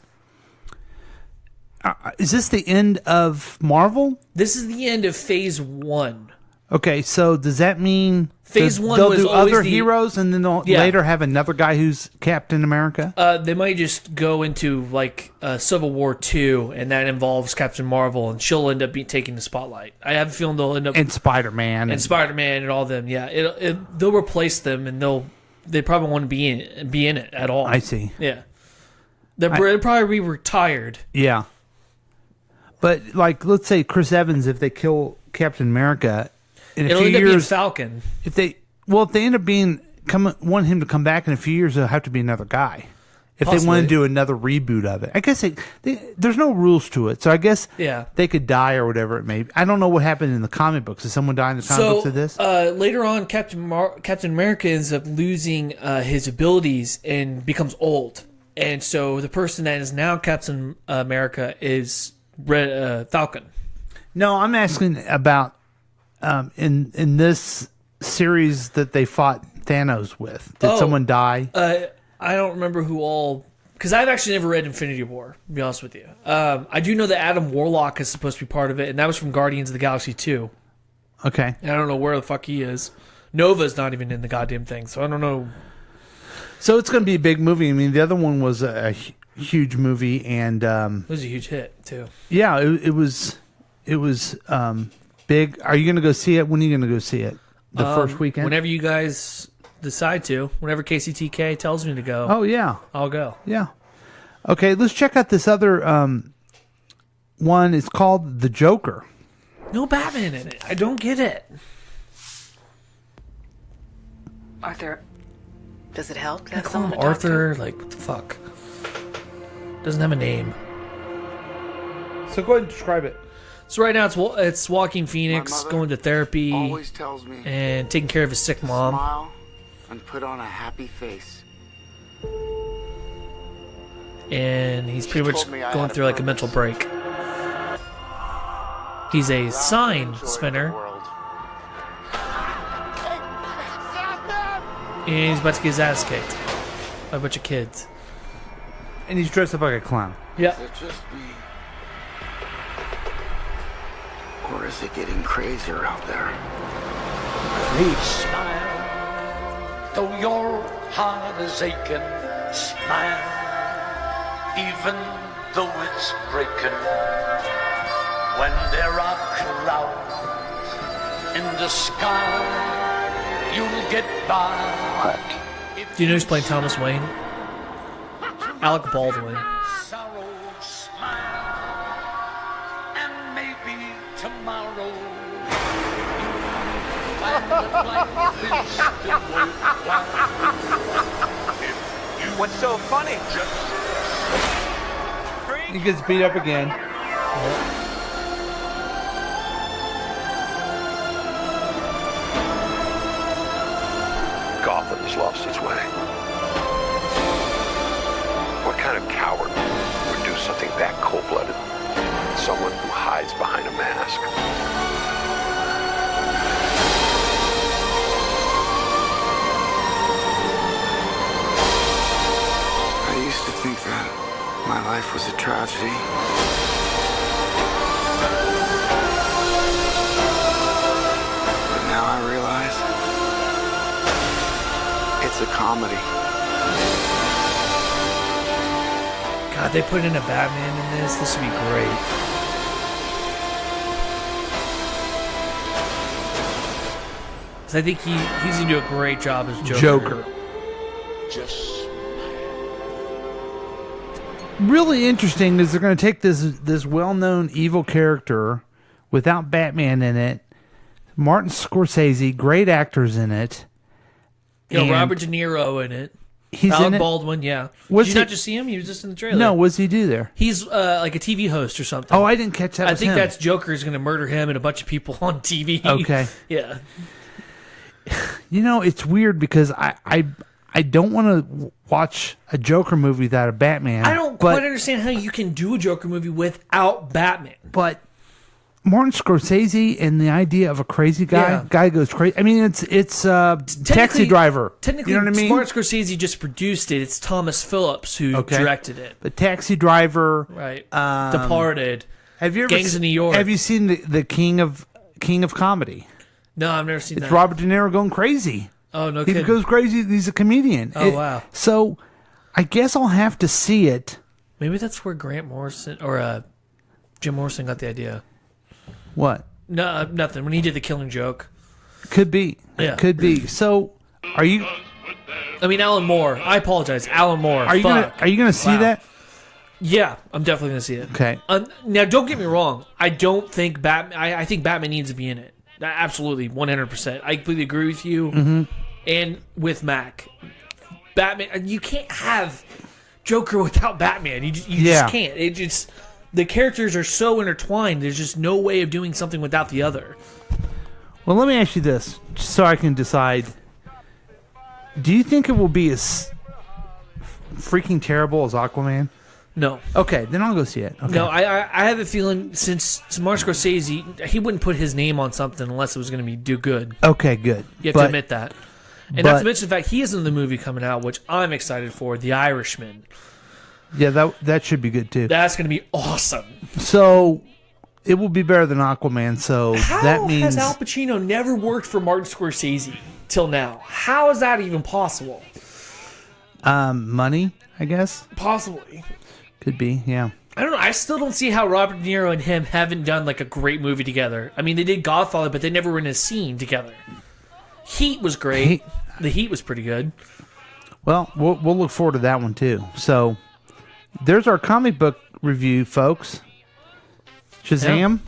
is this the end of Marvel? This is the end of Phase 1. Okay, so does that mean Phase 1 they'll was do always other the- heroes and then they'll Yeah. later have another guy who's Captain America? They might just go into like Civil War 2, and that involves Captain Marvel, and she'll end up taking the spotlight. I have a feeling they'll end up And Spider-Man. and Spider-Man and all them. Yeah, they'll replace them, and they probably won't be in it at all. I see. Yeah, they'll probably be retired. Yeah. But, like, let's say Chris Evans, if they kill Captain America in a It'll few end up being years... Falcon. If they end up want him to come back in a few years, it'll have to be another guy. If they want Possibly. to do another reboot of it. I guess there's no rules to it. So I guess Yeah. they could die or whatever it may be. I don't know what happened in the comic books. Did someone die in the comic books of this? Later on, Captain America ends up losing his abilities and becomes old. And so the person that is now Captain America is Falcon. No, I'm asking about in this series that they fought Thanos with. Did someone die? I don't remember who all... Because I've actually never read Infinity War, to be honest with you. I do know that Adam Warlock is supposed to be part of it, and that was from Guardians of the Galaxy 2. Okay. And I don't know where the fuck he is. Nova's not even in the goddamn thing, so I don't know. So it's going to be a big movie. I mean, the other one was a huge movie, and It was a huge hit, too. yeah, it was big. Are you going to go see it? When are you going to go see it? The first weekend? Whenever you guys decide to. Whenever KCTK tells me to go. Oh, yeah. I'll go. Yeah. Okay, let's check out this other one. It's called The Joker. No Batman in it. I don't get it. Arthur, does it help? I call him Arthur. Like, what the fuck? Doesn't have a name. So go ahead and describe it. So right now it's Joaquin Phoenix going to therapy always tells me and taking care of his sick mom. Smile and put on a happy face. And he's pretty much told me I going had a through like a mental break. He's a sign spinner. And he's about to get his ass kicked by a bunch of kids. And he's dressed up like a clown. Yeah. Is it just me? Or is it getting crazier out there? Smile, though your heart is aching. Smile, even though it's breaking. When there are clouds in the sky, you'll get by. What? Do you know who's playing Thomas Wayne? Alec Baldwin. Sorrow, smile, and maybe tomorrow you'll find that life is still worthwhile. What's so funny? He gets beat up again. Gotham's lost its way. What kind of coward would do something that cold-blooded? Someone who hides behind a mask. I used to think that my life was a tragedy. But now I realize it's a comedy. God, they put in a Batman in this. This would be great. I think he's gonna do a great job as Joker. Just Really interesting is they're going to take this well-known evil character without Batman in it. Martin Scorsese, great actors in it. You know, And Robert De Niro in it. He's Alec in it? Baldwin, yeah. Was Did you he- not just see him? He was just in the trailer. No, what does he do there? He's like a TV host or something. Oh, I didn't catch that I was think him. that's Joker's going to murder him and a bunch of people on TV. Okay. Yeah. You know, it's weird because I don't want to watch a Joker movie without a Batman. I don't quite understand how you can do a Joker movie without Batman. But Martin Scorsese and the idea of a crazy guy. Yeah. Guy goes crazy. I mean, it's Taxi Driver. Technically, you know what I mean? Martin Scorsese just produced it. It's Thomas Phillips who directed it. The Taxi Driver. Right. Departed. Have you ever Gangs of New York. Have you seen the King of Comedy? No, I've never seen It's that. Robert De Niro going crazy. Oh, no He kidding. goes crazy. He's a comedian. Oh, wow. So, I guess I'll have to see it. Maybe that's where Grant Morrison or Jim Morrison got the idea. What? No, nothing. When he did the Killing Joke. Could be. Yeah. Could be. So, are you? I mean, Alan Moore. I apologize, Alan Moore. Are you gonna see that? Yeah, I'm definitely gonna see it. Okay. Now, don't get me wrong. I don't think Batman. I think Batman needs to be in it. Absolutely, 100%. I completely agree with you. Mhm. And with Mac, Batman. You can't have Joker without Batman. You just can't. It just the characters are so intertwined. There's just no way of doing something without the other. Well, let me ask you this, just so I can decide. Do you think it will be as freaking terrible as Aquaman? No. Okay, then I'll go see it. Okay. No, I have a feeling since Martin Scorsese, he wouldn't put his name on something unless it was going to do good. Okay, good. You have to admit that. And not but- to mention the fact he is in the movie coming out, which I'm excited for, The Irishman. Yeah, that should be good too. That's going to be awesome. So it will be better than Aquaman. So How that means has Al Pacino never worked for Martin Scorsese till now? How is that even possible? money, I guess. Possibly. Could be. Yeah. I don't know. I still don't see how Robert De Niro and him haven't done like a great movie together. I mean, they did Godfather, but they never were in a scene together. Heat was great. The Heat was pretty good. Well, we'll look forward to that one too. So there's our comic book review, folks. Shazam.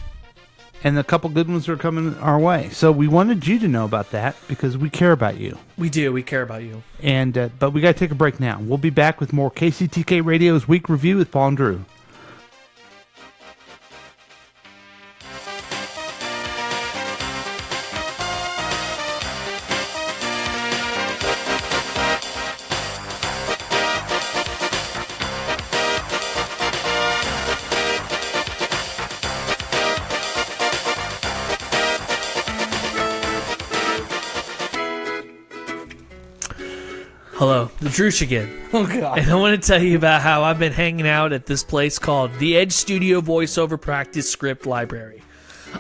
And a couple good ones are coming our way. So we wanted you to know about that because we care about you. We do. We care about you. And but we got to take a break now. We'll be back with more KCTK Radio's Week Review with Paul and Drew. Hello, the Droosh again. Oh, God. And I want to tell you about how I've been hanging out at this place called the Edge Studio Voiceover Practice Script Library.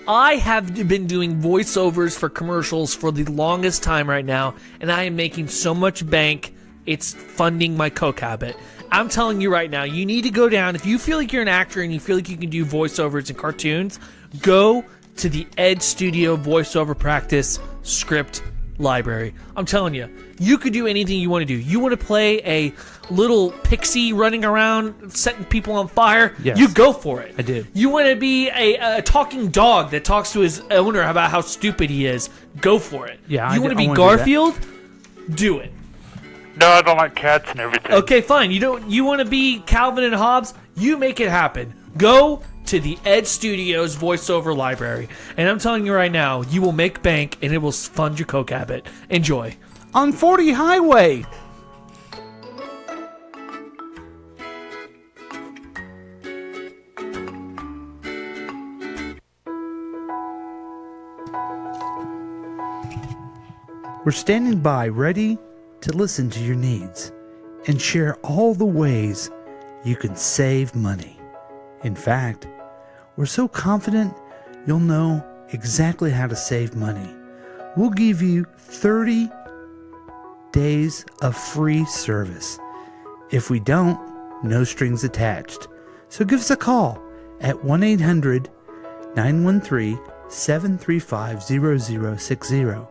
I have been doing voiceovers for commercials for the longest time right now, and I am making so much bank, it's funding my coke habit. I'm telling you right now, you need to go down. If you feel like you're an actor and you feel like you can do voiceovers and cartoons, go to the Edge Studio Voiceover Practice Script Library. I'm telling you, you could do anything you want to do. You want to play a little pixie running around setting people on fire? Yes. You go for it. I do. You want to be a talking dog that talks to his owner about how stupid he is? Go for it. Yeah, You want to be I wanna do that. Garfield? Do it. No, I don't like cats and everything. Okay, fine. You want to be Calvin and Hobbes? You make it happen. Go to the Ed Studios voiceover library. And I'm telling you right now, you will make bank and it will fund your coke habit. Enjoy. On 40 Highway. We're standing by ready to listen to your needs and share all the ways you can save money. In fact, we're so confident you'll know exactly how to save money. We'll give you 30 days of free service. If we don't, no strings attached. So give us a call at 1-800-913-735-0060.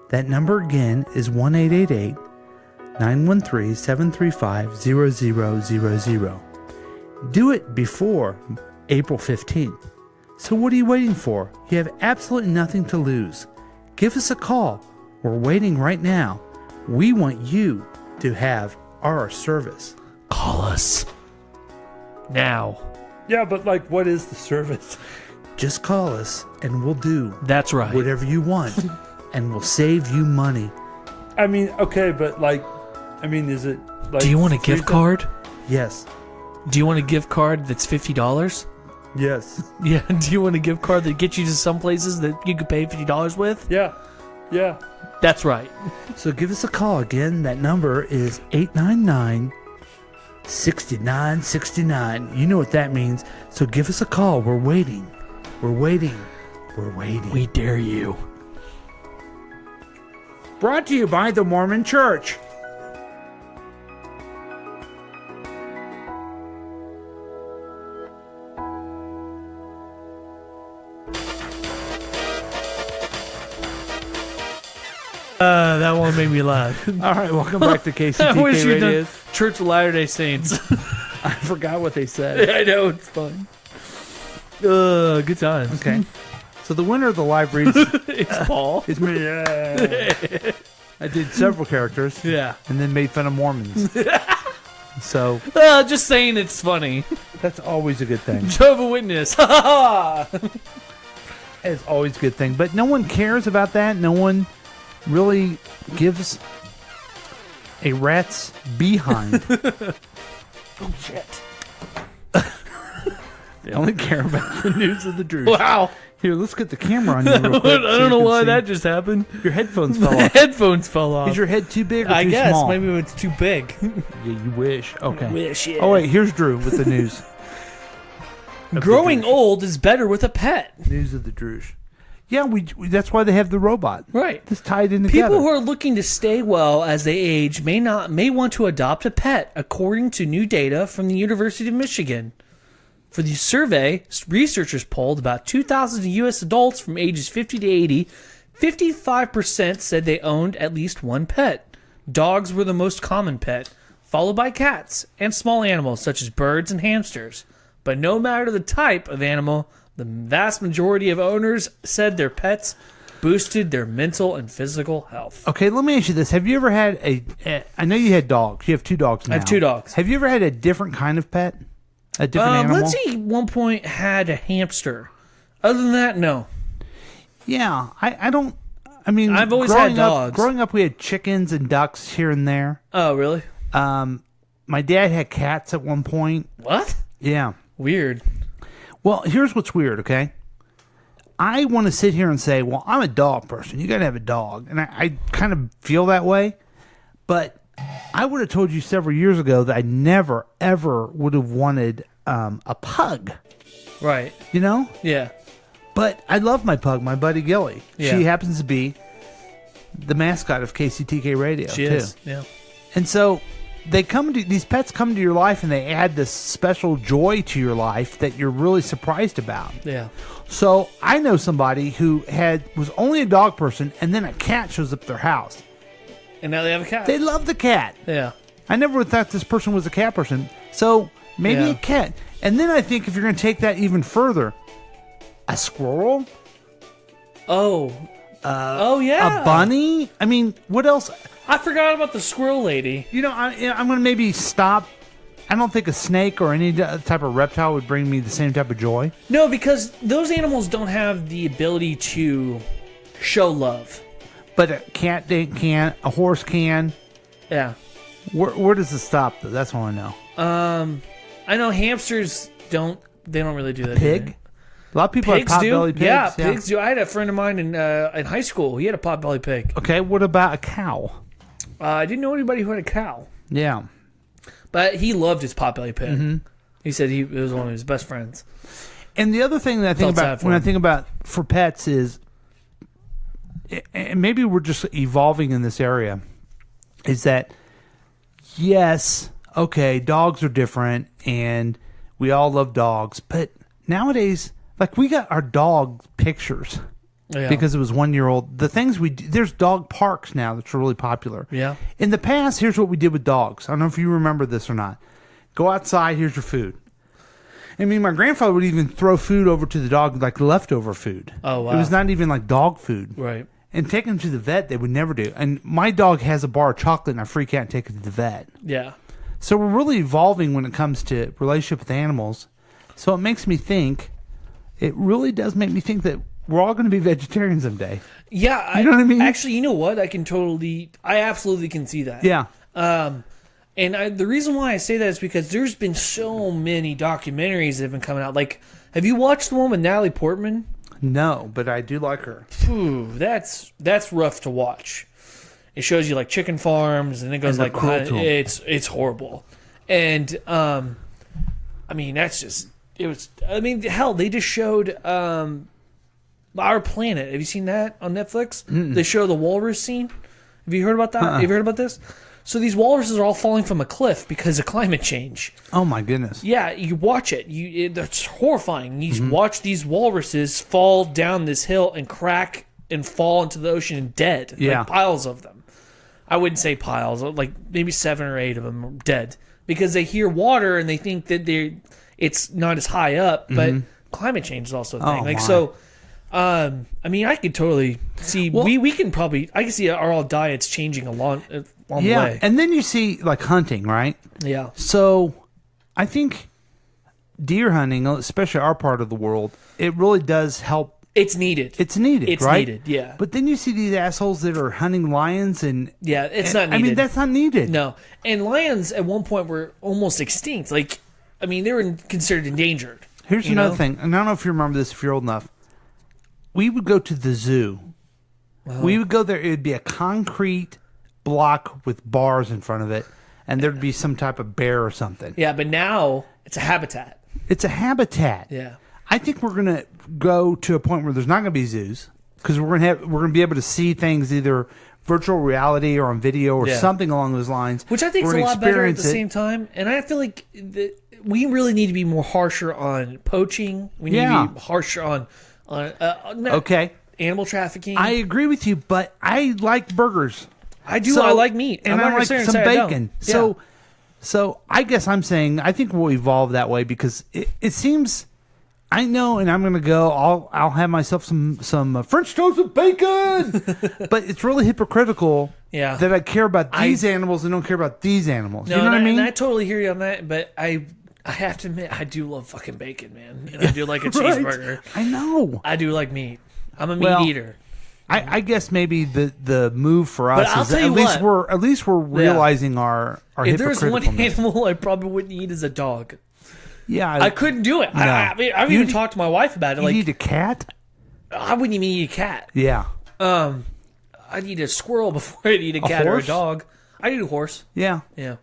That number again is 1-888-913-735-0000. Do it before April 15th. So what are you waiting for? You have absolutely nothing to lose. Give us a call. We're waiting right now. We want you to have our service. Call us now. Yeah, but what is the service? Just call us and we'll do. That's right. Whatever you want. And we'll save you money. I mean, okay, but is it Do you want a gift card? Yes. Do you want a gift card that's $50? Yes. Yeah. Do you want a gift card that gets you to some places that you could pay $50 with? Yeah. Yeah. That's right. So give us a call again. That number is 899-6969. You know what that means. So give us a call. We're waiting. We're waiting. We're waiting. We dare you. Brought to you by the Mormon Church. That one made me laugh. All right, welcome back to KCTK I wish you'd Radio. done Church of Latter-day Saints. I forgot what they said. I know, it's fun. Good times. Okay. So the winner of the live reads It's Paul. It's me. Yeah. I did several characters. Yeah. And then made fun of Mormons. So Just saying it's funny. that's always a good thing. Jehovah's Witness. Ha ha ha. It's always a good thing. But no one cares about that. No one really gives a rat's behind. Oh, shit. They only care about the news of the Drews. Wow. Here, let's get the camera on you real quick. I don't know why that just happened. Your headphones fell My off. headphones fell off. Is your head too big or I too guess. small? Maybe it's too big. Yeah, you wish. Okay. Wish, yeah. Oh, wait. Here's Drew with the news. Growing old is better with a pet. News of the Drews. Yeah, we that's why they have the robot. Right. This tied in together. People who are looking to stay well as they age may want to adopt a pet, according to new data from the University of Michigan. For the survey, researchers polled about 2,000 U.S. adults from ages 50 to 80. 55% said they owned at least one pet. Dogs were the most common pet, followed by cats and small animals such as birds and hamsters. But no matter the type of animal, the vast majority of owners said their pets boosted their mental and physical health. Okay, let me ask you this. Have you ever had I know you had dogs. You have 2 dogs now. I have 2 dogs. Have you ever had a different kind of pet? A different animal? Let's see, at one point had a hamster. Other than that, no. Yeah, I don't... I mean, I've always had dogs. Growing up, we had chickens and ducks here and there. Oh, really? My dad had cats at one point. What? Yeah. Weird. Well, here's what's weird, okay? I want to sit here and say, well, I'm a dog person. You got to have a dog. And I kind of feel that way. But I would have told you several years ago that I never, ever would have wanted a pug. Right. You know? Yeah. But I love my pug, my buddy Gilly. Yeah. She happens to be the mascot of KCTK Radio, She too. is, yeah. And so these pets come to your life and they add this special joy to your life that you're really surprised about. Yeah. So I know somebody who was only a dog person and then a cat shows up at their house. And now they have a cat. They love the cat. Yeah. I never thought this person was a cat person. So maybe Yeah. a cat. And then I think if you're going to take that even further, a squirrel? Oh. Oh, yeah. A bunny? I mean, what else? I forgot about the squirrel lady. You know, I'm going to maybe stop. I don't think a snake or any type of reptile would bring me the same type of joy. No, because those animals don't have the ability to show love. But a cat can, a horse can. Yeah. Where does it stop, though? That's what I know. I know hamsters don't really do that. Pig? A lot of people Pigs have do. pot-bellied pigs. Yeah, pigs do. I had a friend of mine in high school. He had a pot-bellied pig. Okay, what about a cow? I didn't know anybody who had a cow. Yeah. But he loved his pot-bellied pig. Mhm. He said it was one of his best friends. And the other thing that I think Felt sad about for when I him. think about for pets is, and maybe we're just evolving in this area, is that, yes, okay, dogs are different and we all love dogs, but nowadays, like, we got our dog pictures Yeah. because it was 1 year old. The things we do, there's dog parks now that's really popular. Yeah. In the past, here's what we did with dogs. I don't know if you remember this or not. Go outside, here's your food. I mean, my grandfather would even throw food over to the dog, like leftover food. Oh, wow. It was not even like dog food. Right. And take him to the vet, they would never do. And my dog has a bar of chocolate, and I freak out and take it to the vet. Yeah. So we're really evolving when it comes to relationship with animals. So it makes me think, it really does make me think that we're all going to be vegetarians someday. Yeah. You know what I mean? Actually, you know what? I absolutely can see that. Yeah. And the reason why I say that is because there's been so many documentaries that have been coming out. Like, Have you watched the one with Natalie Portman? No, but I do like her. Ooh, that's rough to watch. It shows you like chicken farms, and it goes And like it's horrible. And I mean, that's just it was. I mean, hell, they just showed Our Planet. Have you seen that on Netflix? Mm-mm. They show the walrus scene. Have you heard about that? Have you heard about this? So these walruses are all falling from a cliff because of climate change. Oh my goodness! Yeah, you watch it. It's horrifying. You watch these walruses fall down this hill and crack and fall into the ocean and dead. Yeah. Like piles of them. I wouldn't say piles, like maybe 7 or 8 of them are dead because they hear water and they think that it's not as high up, but climate change is also a thing. Oh, like my. so. I mean, I could totally see. We can probably. I can see our all diets changing along the way. And then you see like hunting, right? Yeah. So I think deer hunting, especially our part of the world, it really does help. It's needed. It's needed. It's right? needed, yeah. But then you see these assholes that are hunting lions, and Yeah, it's and- not I needed. mean, that's not needed. No, and lions at one point were almost extinct. Like, I mean, they were considered endangered. Here's you another know? thing, and I don't know if you remember this if you're old enough. We would go to the zoo. We would go there. It would be a concrete block with bars in front of it, and there'd be some type of bear or something. Yeah, but now it's a habitat. It's a habitat. Yeah. I think we're gonna go to a point where there's not gonna be zoos because we're gonna be able to see things either virtual reality or on video or Yeah. something along those lines, Which I think is We're a gonna lot better at the experience it. same time. And I feel like we really need to be more harsher on poaching. We need Yeah. to be harsher on Okay. animal trafficking. I agree with you, but I like burgers. I do. I like meat. and I'm not I gonna like sit here and some say I don't. bacon. Yeah. So I guess I'm saying I think we'll evolve that way because it seems. I know, and I'm going to go. I'll have myself some French toast with bacon, but it's really hypocritical. Yeah. That I care about these animals and don't care about these animals. You know what I mean? And I totally hear you on that, but I have to admit, I do love fucking bacon, man. And I do like a Right. cheeseburger. I know. I do like meat. I'm a meat Well, eater. I guess maybe the move for us But I'll is tell at you least what. we're realizing our If there's one hypocriticalness. animal I probably wouldn't eat is a dog. Yeah, I couldn't do it. No. I mean, I've You even need- talked to my wife about it. You Like, need a cat? I wouldn't even eat a cat. Yeah. I'd eat a squirrel before I'd eat a cat or a horse? dog. I'd eat a horse. Yeah. Yeah.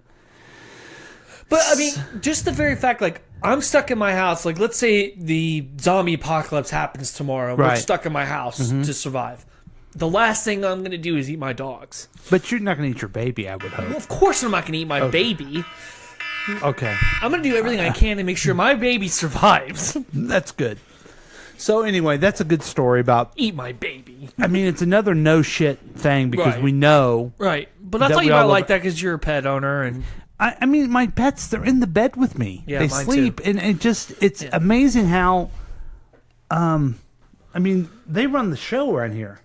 But I mean, just the very fact, like, I'm stuck in my house. Like, let's say the zombie apocalypse happens tomorrow. We're Right. stuck in my house Mhm. to survive. The last thing I'm going to do is eat my dogs. But you're not going to eat your baby, I would hope. Well, of course I'm not going to eat my Okay. baby. Okay. I'm going to do everything I can to make sure my baby survives. That's good. So anyway, that's a good story about. Eat my baby. I mean, it's another no shit thing because Right. we know. Right. But I that thought we you all might love- like that because you're a pet owner. And I mean, my pets, they're in the bed with me. Yeah, they mine sleep. too. And it's amazing how, I mean, they run the show around here.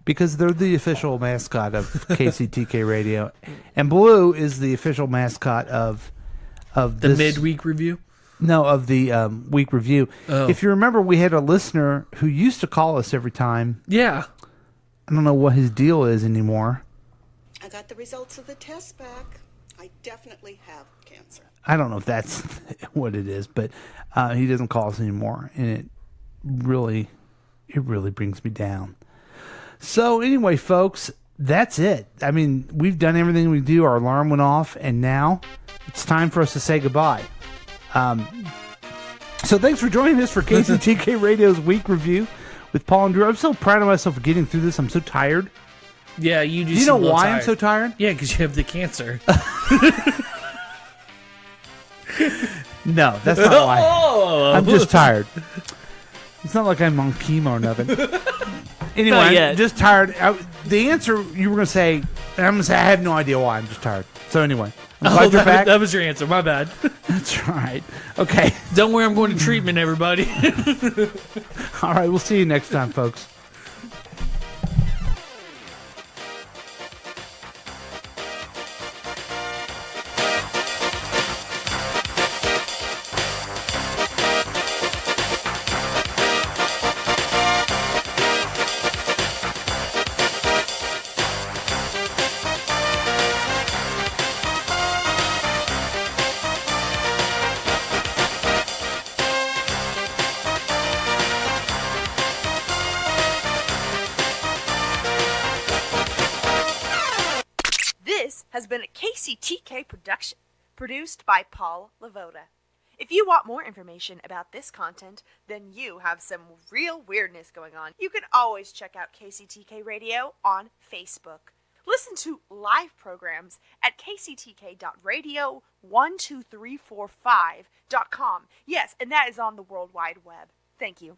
Because they're the official mascot of KCTK Radio. And Blue is the official mascot of the this, midweek review? No, of the week review. Oh. If you remember, we had a listener who used to call us every time. Yeah. I don't know what his deal is anymore. I got the results of the test back. I definitely have cancer. I don't know if that's what it is, but he doesn't call us anymore, and it really brings me down. So anyway, folks, that's it. I mean, we've done everything we do. Our alarm went off, and now it's time for us to say goodbye. So thanks for joining us for KCTK Radio's week review with Paul and Drew. I'm so proud of myself for getting through this. I'm so tired. Yeah, you just Do you know seem a little why I'm tired. so tired? Yeah, because you have the cancer. No, that's not why. Oh. I'm just tired. It's not like I'm on chemo or nothing. Anyway, Not I'm yet. just tired. The answer you were going to say, and I'm going to say I have no idea why. I'm just tired. So anyway, I'm glad you're back. That was your answer. My bad. That's right. Okay. Don't worry, I'm going to treatment, everybody. All right, we'll see you next time, folks. has been a KCTK production, produced by Paul Lavoda. If you want more information about this content, then you have some real weirdness going on. You can always check out KCTK Radio on Facebook. Listen to live programs at kctk.radio12345.com. Yes, and that is on the World Wide Web. Thank you.